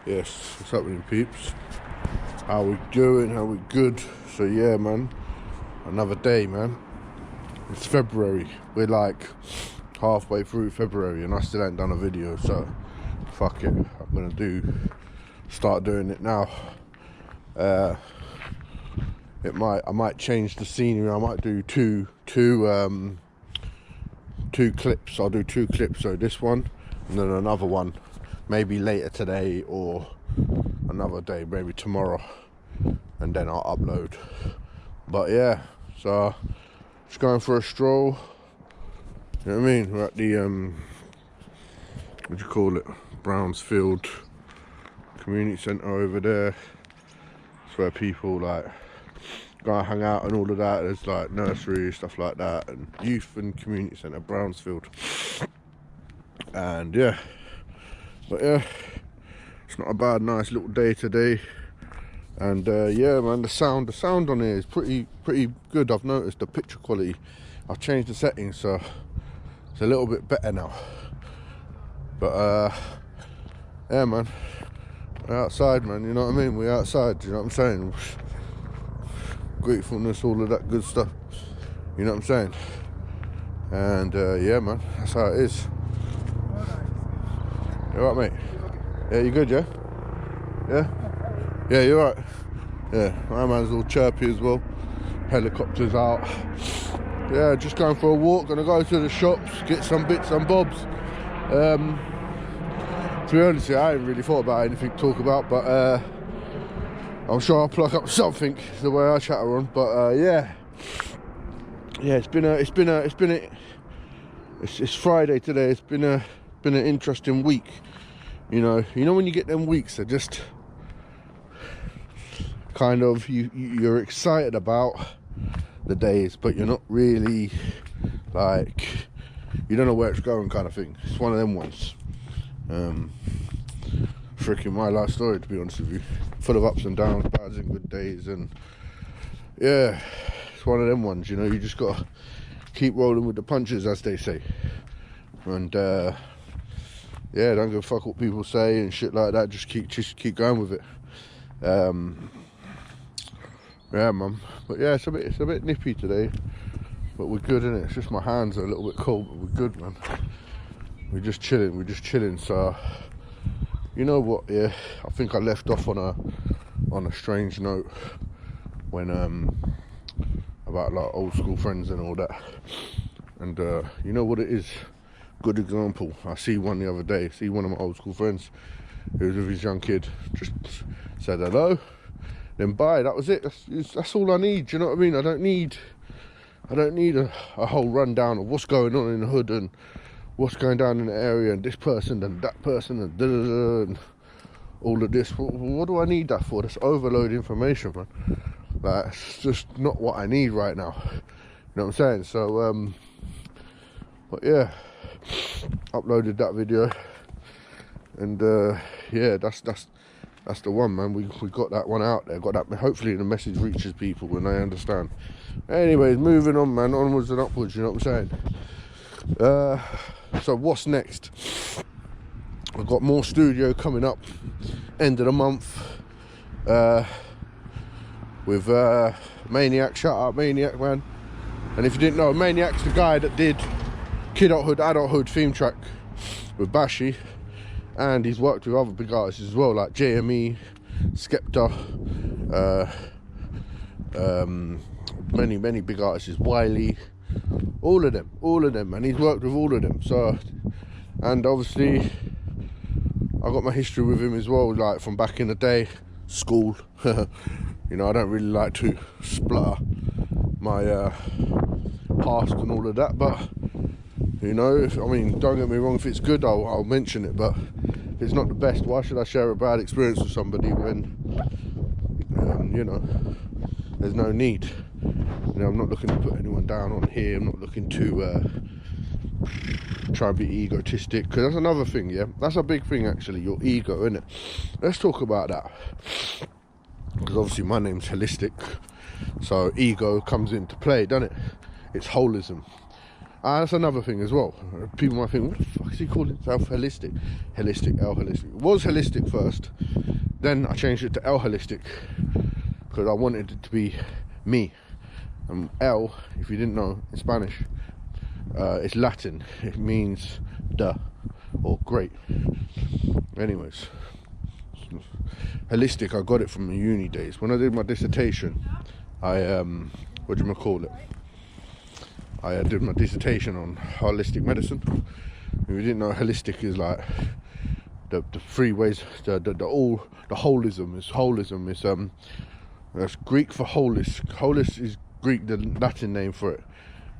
Yes, what's happening, peeps? How we doing? How we good? So yeah, man, another day, man. It's February. We're like halfway through February and I still ain't done a video, so fuck it. I'm gonna start doing it now. I might change the scenery. I might do two clips. I'll do two clips, so this one and then another one maybe later today or another day, maybe tomorrow, and then I'll upload. But yeah, so just going for a stroll. You know what I mean? We're at the what do you call it, Brownsfield Community Centre over there. It's where people like go and hang out and all of that. There's like nursery stuff like that, and youth and community centre, Brownsfield. And yeah, but yeah, it's not a bad, nice little day today. And yeah, man, the sound on here is pretty good. I've noticed the picture quality. I've changed the settings, so it's a little bit better now. But yeah, man, we're outside, man. You know what I mean? We're outside. You know what I'm saying? Gratefulness, all of that good stuff. You know what I'm saying? And yeah, man, that's how it is. You alright, mate? Yeah, you good, yeah? Yeah? Yeah, you alright? Yeah, my man's all chirpy as well. Helicopters out. Yeah, just going for a walk. Gonna go to the shops, get some bits and bobs. To be honest, I ain't really thought about anything to talk about, but I'm sure I'll pluck up something the way I chatter on. But yeah, it's Friday today. It's been an interesting week. You know when you get them weeks that just kind of you're excited about the days, but you're not really, like, you don't know where it's going, kind of thing. It's one of them ones. Freaking my life story, to be honest with you, full of ups and downs, bad and good days, and yeah, it's one of them ones. You know, you just gotta keep rolling with the punches, as they say. And yeah, don't give a fuck what people say and shit like that. Just keep going with it. Yeah, man. But yeah, it's a bit nippy today, but we're good, innit? It's just my hands are a little bit cold, but we're good, man. We're just chilling. So you know what? Yeah, I think I left off on a strange note when about like old school friends and all that. And you know what it is? Good example. I see one the other day. See one of my old school friends who was with his young kid. Just said hello, then bye. That was it. That's all I need. You know what I mean? I don't need a whole rundown of what's going on in the hood and what's going down in the area and this person and that person and da-da-da and all of this. What do I need that for? That's overload information, man. Like, it's just not what I need right now. You know what I'm saying? So but yeah, uploaded that video, and yeah, that's the one, man. We got that one out there. Got that. Hopefully the message reaches people and they understand. Anyways, moving on, man. Onwards and upwards. You know what I'm saying? So what's next? I've got more studio coming up end of the month with Maniac. Shout out Maniac, man. And if you didn't know, Maniac's the guy that did Adulthood theme track with Bashi, and he's worked with other big artists as well, like JME, Skepta, many big artists, Wiley, all of them, and he's worked with all of them. So, and obviously I got my history with him as well, like from back in the day, school. You know, I don't really like to splutter my past and all of that, but you know, I mean, don't get me wrong, if it's good, I'll mention it, but if it's not the best, why should I share a bad experience with somebody when, you know, there's no need. You know, I'm not looking to put anyone down on here. I'm not looking to try and be egotistic, because that's another thing, yeah? That's a big thing, actually, your ego, innit? Let's talk about that. Because obviously my name's Holistic, so ego comes into play, doesn't it? It's holism. That's another thing as well. People might think, what the fuck is he calling himself holistic? Holistic, L holistic. It was holistic first, then I changed it to L holistic because I wanted it to be me. L, if you didn't know, in Spanish, it's Latin. It means the or great. Anyways, holistic, I got it from the uni days. When I did my dissertation, I I did my dissertation on holistic medicine. If you didn't know, holistic is like the three ways, the holism is that's Greek for holus. Holus is Greek, the Latin name for it.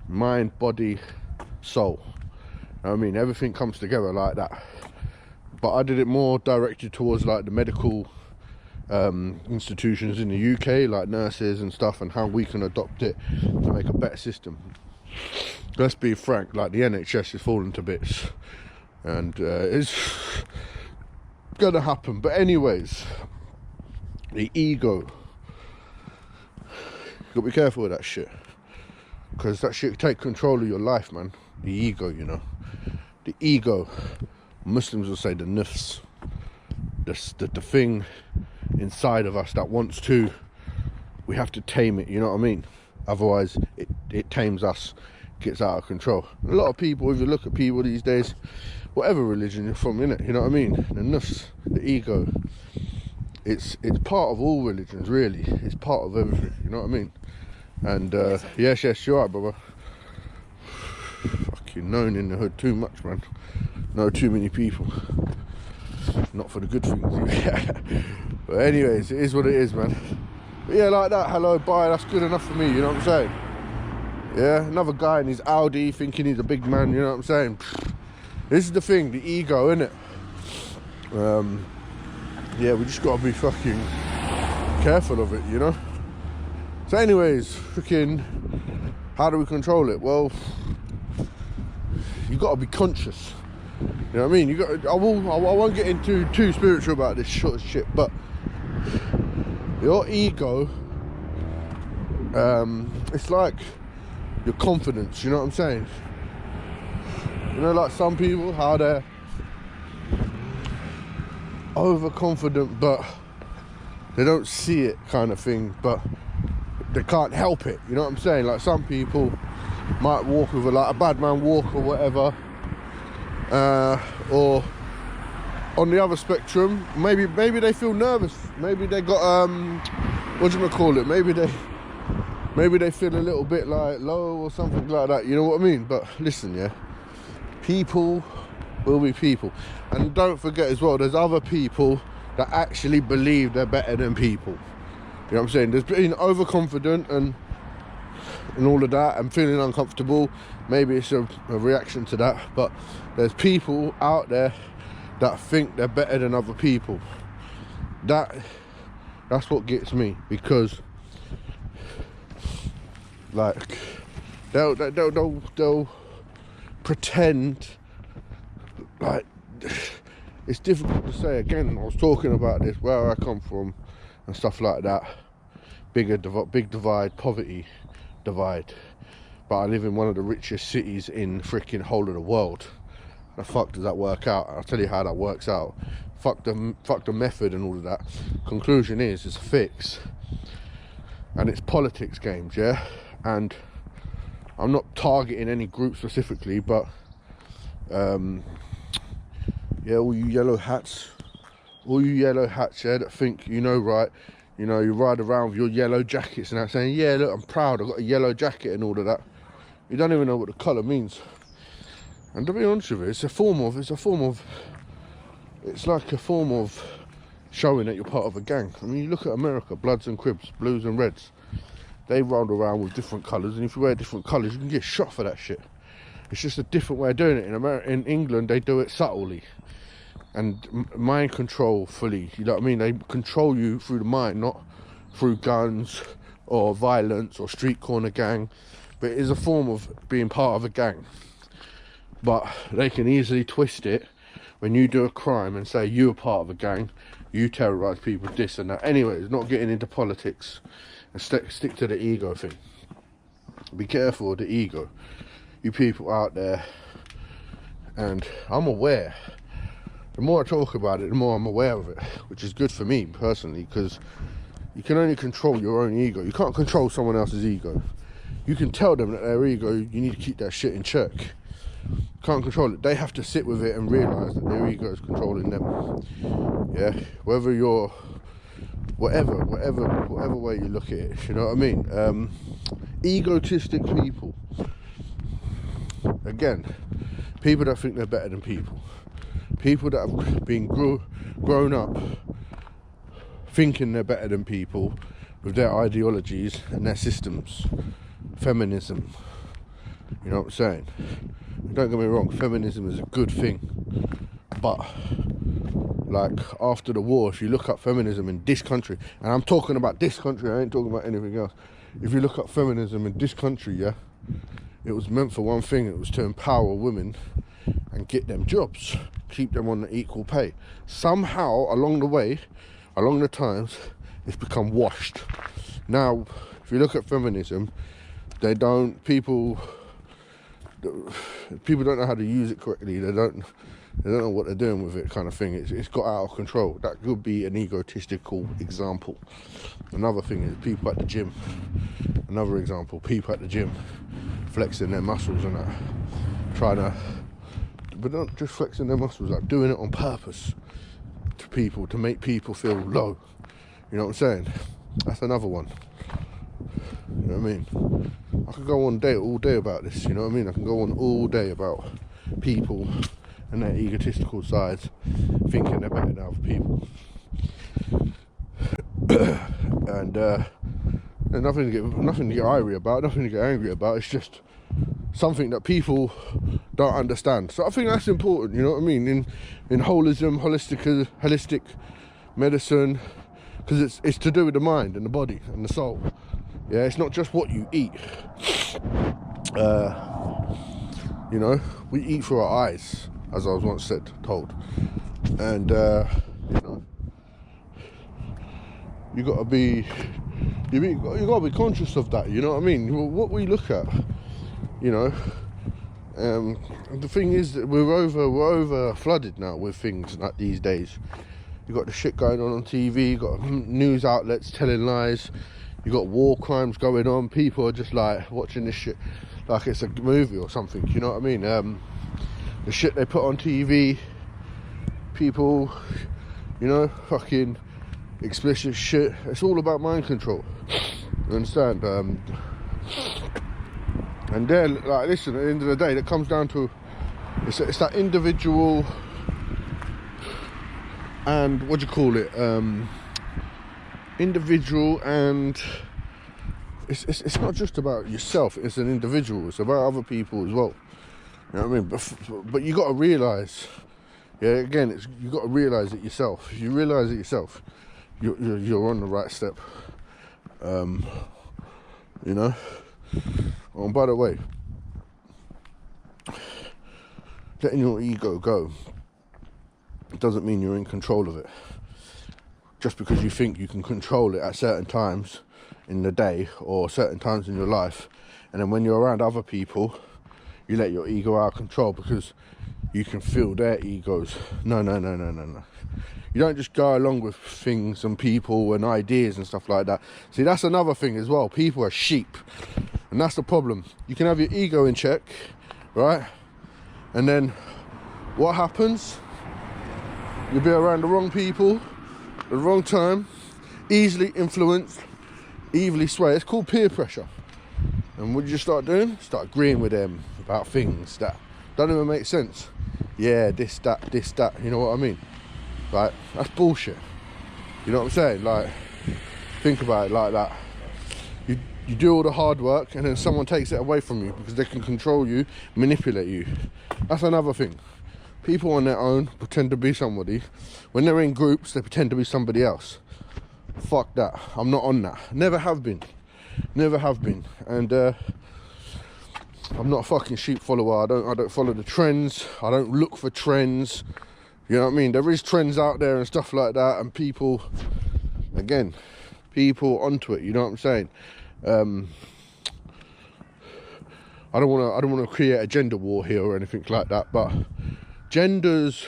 Mind, body, soul. I mean, everything comes together like that. But I did it more directed towards like the medical institutions in the UK, like nurses and stuff, and how we can adopt it to make a better system. Let's be frank, like the NHS is falling to bits, and it's gonna happen. But anyways, the ego, you gotta be careful with that shit, because that shit take control of your life, man. The ego, you know, the ego. Muslims will say the nafs, the thing inside of us that wants to, we have to tame it, you know what I mean? Otherwise it tames us, gets out of control. A lot of people, if you look at people these days, whatever religion you're from, innit, you know what I mean, the nafs, the ego, it's part of all religions, really. It's part of everything, you know what I mean? And yes, you're right, brother. Fucking known in the hood too much, man. Know too many people. Not for the good things. But anyways, it is what it is, man. But yeah, like that, hello, bye, that's good enough for me, you know what I'm saying? Yeah, another guy in his Audi thinking he's a big man, you know what I'm saying? This is the thing, the ego, innit? Yeah, we just gotta be fucking careful of it, you know? So anyways, freaking, how do we control it? Well, you gotta be conscious. You know what I mean? I won't get into too spiritual about this sort of shit, but your ego, it's like your confidence, you know what I'm saying? You know, like some people, how they're overconfident, but they don't see it, kind of thing, but they can't help it, you know what I'm saying? Like some people might walk with a bad man walk or whatever, or on the other spectrum, maybe they feel nervous, maybe they got maybe they feel a little bit like low or something like that, you know what I mean? But listen, yeah, people will be people, and don't forget as well, there's other people that actually believe they're better than people, you know what I'm saying? There's being overconfident and all of that, and feeling uncomfortable. Maybe it's a reaction to that, but there's people out there that think they're better than other people. That's what gets me, because like they'll pretend like, it's difficult to say. Again, I was talking about this, where I come from and stuff like that. Big divide, poverty divide. But I live in one of the richest cities in the freaking whole of the world. How the fuck does that work out? I'll tell you how that works out. Fuck the method and all of that. Conclusion is, it's a fix. And it's politics games, yeah? And I'm not targeting any group specifically, but yeah, all you yellow hats, yeah, that think you know, right? You know, you ride around with your yellow jackets and that, saying, yeah, look, I'm proud, I've got a yellow jacket and all of that. You don't even know what the colour means. And to be honest with you, it's like a form of showing that you're part of a gang. I mean, you look at America, Bloods and Cribs, Blues and Reds. They ride around with different colours, and if you wear different colours, you can get shot for that shit. It's just a different way of doing it. In England, they do it subtly. And mind control fully, you know what I mean? They control you through the mind, not through guns or violence or street corner gang. But it is a form of being part of a gang. But they can easily twist it when you do a crime and say you're part of a gang, you terrorise people, this and that. Anyways, not getting into politics, and stick to the ego thing. Be careful of the ego. you people out there, and I'm aware. The more I talk about it, the more I'm aware of it, which is good for me personally, because you can only control your own ego. You can't control someone else's ego. You can tell them that their ego, you need to keep that shit in check. Can't control it. They have to sit with it and realise that their ego is controlling them. Yeah, whether you're, whatever way you look at it, you know what I mean? Egotistic people. Again, people that think they're better than people. People that have been grown up thinking they're better than people with their ideologies and their systems. Feminism. You know what I'm saying? Don't get me wrong, feminism is a good thing. But, like, after the war, if you look up feminism in this country, and I'm talking about this country, I ain't talking about anything else. If you look up feminism in this country, yeah, it was meant for one thing. It was to empower women and get them jobs, keep them on the equal pay. Somehow, along the way, along the times, it's become washed. Now, if you look at feminism, people don't know how to use it correctly. They don't know what they're doing with it, kind of thing. It's got out of control. That could be an egotistical example. Another thing is people at the gym. Another example, people at the gym flexing their muscles and that, but not just flexing their muscles, like doing it on purpose to people, to make people feel low. You know what I'm saying? That's another one. You know what I mean? I could go on all day about this, you know what I mean? I can go on all day about people and their egotistical sides, thinking they're better than other people. And nothing to get irate about, nothing to get angry about. It's just something that people don't understand. So I think that's important, you know what I mean? In holism, holistic medicine, because it's to do with the mind and the body and the soul. Yeah, it's not just what you eat. You know, we eat through our eyes, as I was once told. And you know, you gotta be conscious of that. You know what I mean? What we look at, you know. The thing is that we're over flooded now with things like these days. You got the shit going on TV. You got news outlets telling lies. You got war crimes going on. People are just like watching this shit like it's a movie or something. You know what I mean? The shit they put on TV. People, you know, fucking explicit shit. It's all about mind control. You understand? And then, like, listen, at the end of the day, that comes down to it's that individual and what do you call it? Individual, and it's not just about yourself. It's an individual. It's about other people as well. You know what I mean? But you got to realise. Yeah, again, you got to realise it yourself. If you realise it yourself, you're on the right step. You know. Oh, and by the way, letting your ego go doesn't mean you're in control of it. Just because you think you can control it at certain times in the day or certain times in your life, and then when you're around other people, you let your ego out of control because you can feel their egos. No. You don't just go along with things and people and ideas and stuff like that. See, that's another thing as well. People are sheep. And that's the problem. You can have your ego in check, right? And then what happens? You'll be around the wrong people at the wrong time, easily influenced, easily swayed. It's called peer pressure. And what do you start doing? Start agreeing with them about things that don't even make sense. Yeah, this, that, you know what I mean? Like, that's bullshit. You know what I'm saying? Like, think about it like that. You do all the hard work and then someone takes it away from you because they can control you, manipulate you. That's another thing. People on their own pretend to be somebody. When they're in groups, they pretend to be somebody else. Fuck that. I'm not on that. Never have been. And I'm not a fucking sheep follower. I don't follow the trends. I don't look for trends. You know what I mean? There is trends out there and stuff like that, and people onto it. You know what I'm saying? I don't want to create a gender war here or anything like that, but genders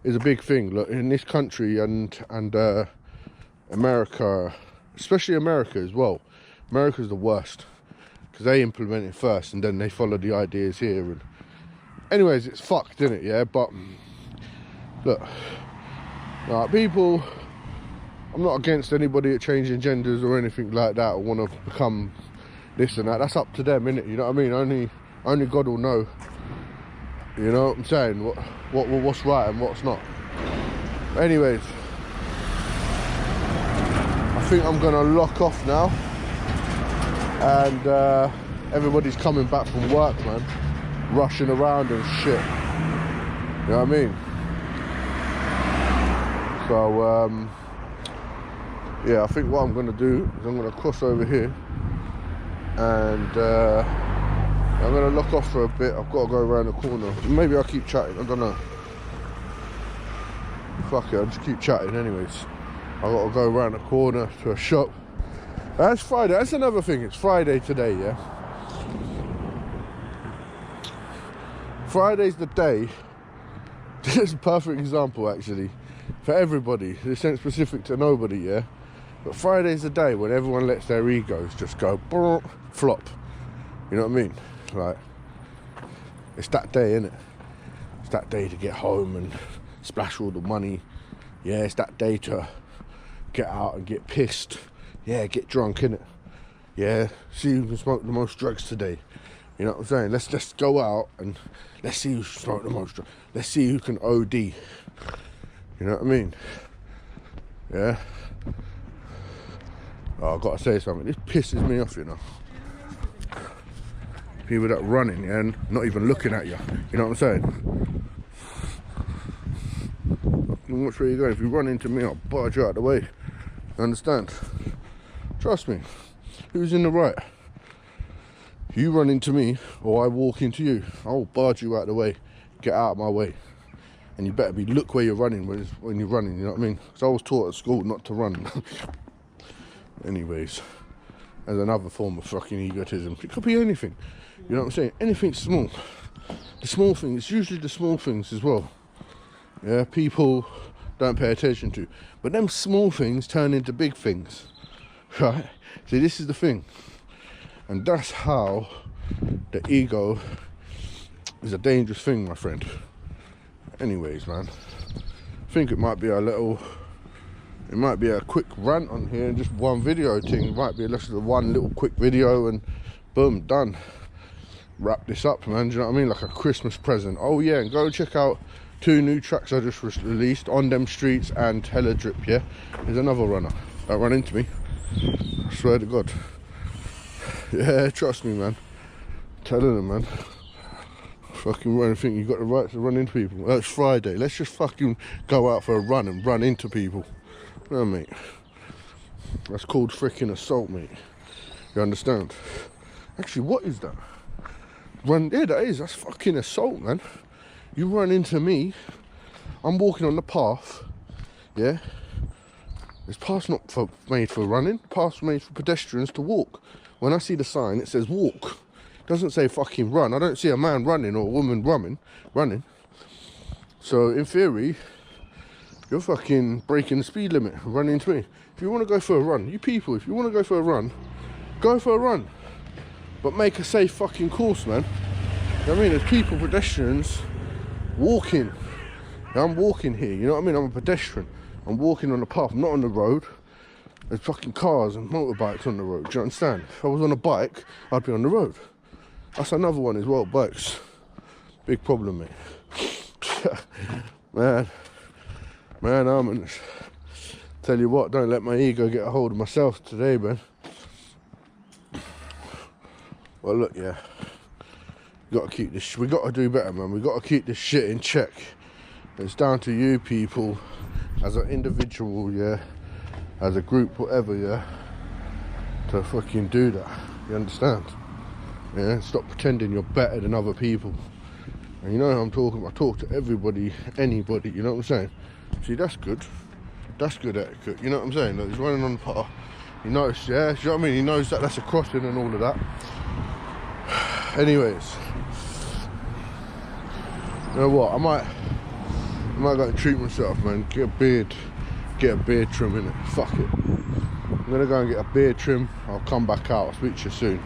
is a big thing. Look, in this country and America, especially America as well. America's the worst because they implement it first and then they follow the ideas here. And anyways, it's fucked, isn't it? Yeah, but look, like, people, I'm not against anybody at changing genders or anything like that or want to become this and that. That's up to them, innit? You know what I mean? Only God will know. You know what I'm saying? What's right and what's not. Anyways, I think I'm gonna lock off now, and everybody's coming back from work, man, rushing around and shit. You know what I mean? So yeah, I think what I'm gonna do is I'm gonna cross over here, and I'm gonna lock off for a bit. I've got to go around the corner. Maybe I'll keep chatting, I don't know. Fuck it, I'll just keep chatting anyways. I've got to go around the corner to a shop. That's Friday, that's another thing, it's Friday today, yeah? Friday's the day, this is a perfect example actually, for everybody. This ain't specific to nobody, yeah? But Friday's the day when everyone lets their egos just go flop. You know what I mean? Like, it's that day, innit? It's that day to get home and splash all the money. Yeah, it's that day to get out and get pissed. Yeah, get drunk, innit? Yeah, see who can smoke the most drugs today. You know what I'm saying? Let's just go out and let's see who smokes the most drugs. Let's see who can OD. You know what I mean? Yeah. Oh, I've got to say something. This pisses me off, you know. People that running, yeah, and not even looking at you. You know what I'm saying? Watch where you go. If you run into me, I'll barge you out of the way. You understand? Trust me. Who's in the right? You run into me, or I walk into you. I'll barge you out of the way. Get out of my way. And you better look where you're running when you're running. You know what I mean? Because I was taught at school not to run. Anyways, as another form of fucking egotism. It could be anything. You know what I'm saying? Anything small. The small things. It's usually the small things as well. Yeah, people don't pay attention to. But them small things turn into big things. Right? See, this is the thing. And that's how the ego is a dangerous thing, my friend. Anyways, man. I think it might be a quick rant on here and just one video thing. It might be just one little quick video and boom, done. Wrap this up, man. Do you know what I mean? Like a Christmas present. Oh yeah, and go check out 2 new tracks I just released, On Them Streets and Hella Drip, yeah? There's another runner. Don't run into me. I swear to God. Yeah, trust me, man. I'm telling them, man. Fucking run. I think you got the right to run into people. It's Friday. Let's just fucking go out for a run and run into people. No, mate. That's called freaking assault, mate. You understand? Actually, what is that? Yeah, that's fucking assault, man. You run into me, I'm walking on the path, yeah? This path's not made for running, the path's made for pedestrians to walk. When I see the sign, it says walk. It doesn't say fucking run. I don't see a man running or a woman running. So, in theory, you're fucking breaking the speed limit, running into me. If you want to go for a run, you people, if you want to go for a run, go for a run. But make a safe fucking course, man. You know what I mean? There's people, pedestrians, walking. I'm walking here, you know what I mean? I'm a pedestrian. I'm walking on the path, I'm not on the road. There's fucking cars and motorbikes on the road, do you understand? If I was on a bike, I'd be on the road. That's another one as well, bikes. Big problem, mate. Man, I'm tell you what, don't let my ego get a hold of myself today, man. Well, look, yeah. We got to do better, man. We got to keep this shit in check. It's down to you people, as an individual, yeah, as a group, whatever, yeah, to fucking do that. You understand? Yeah, stop pretending you're better than other people. And you know how I'm talking. I talk to everybody, anybody. You know what I'm saying? See, that's good. That's good etiquette. You know what I'm saying? Like, he's running on the path. He knows, yeah. You know what I mean? He knows that that's a crossing and all of that. Anyways, you know what? I might go and treat myself, man. Get a beard trim in it. Fuck it. I'm gonna go and get a beard trim. I'll come back out. I'll speak to you soon.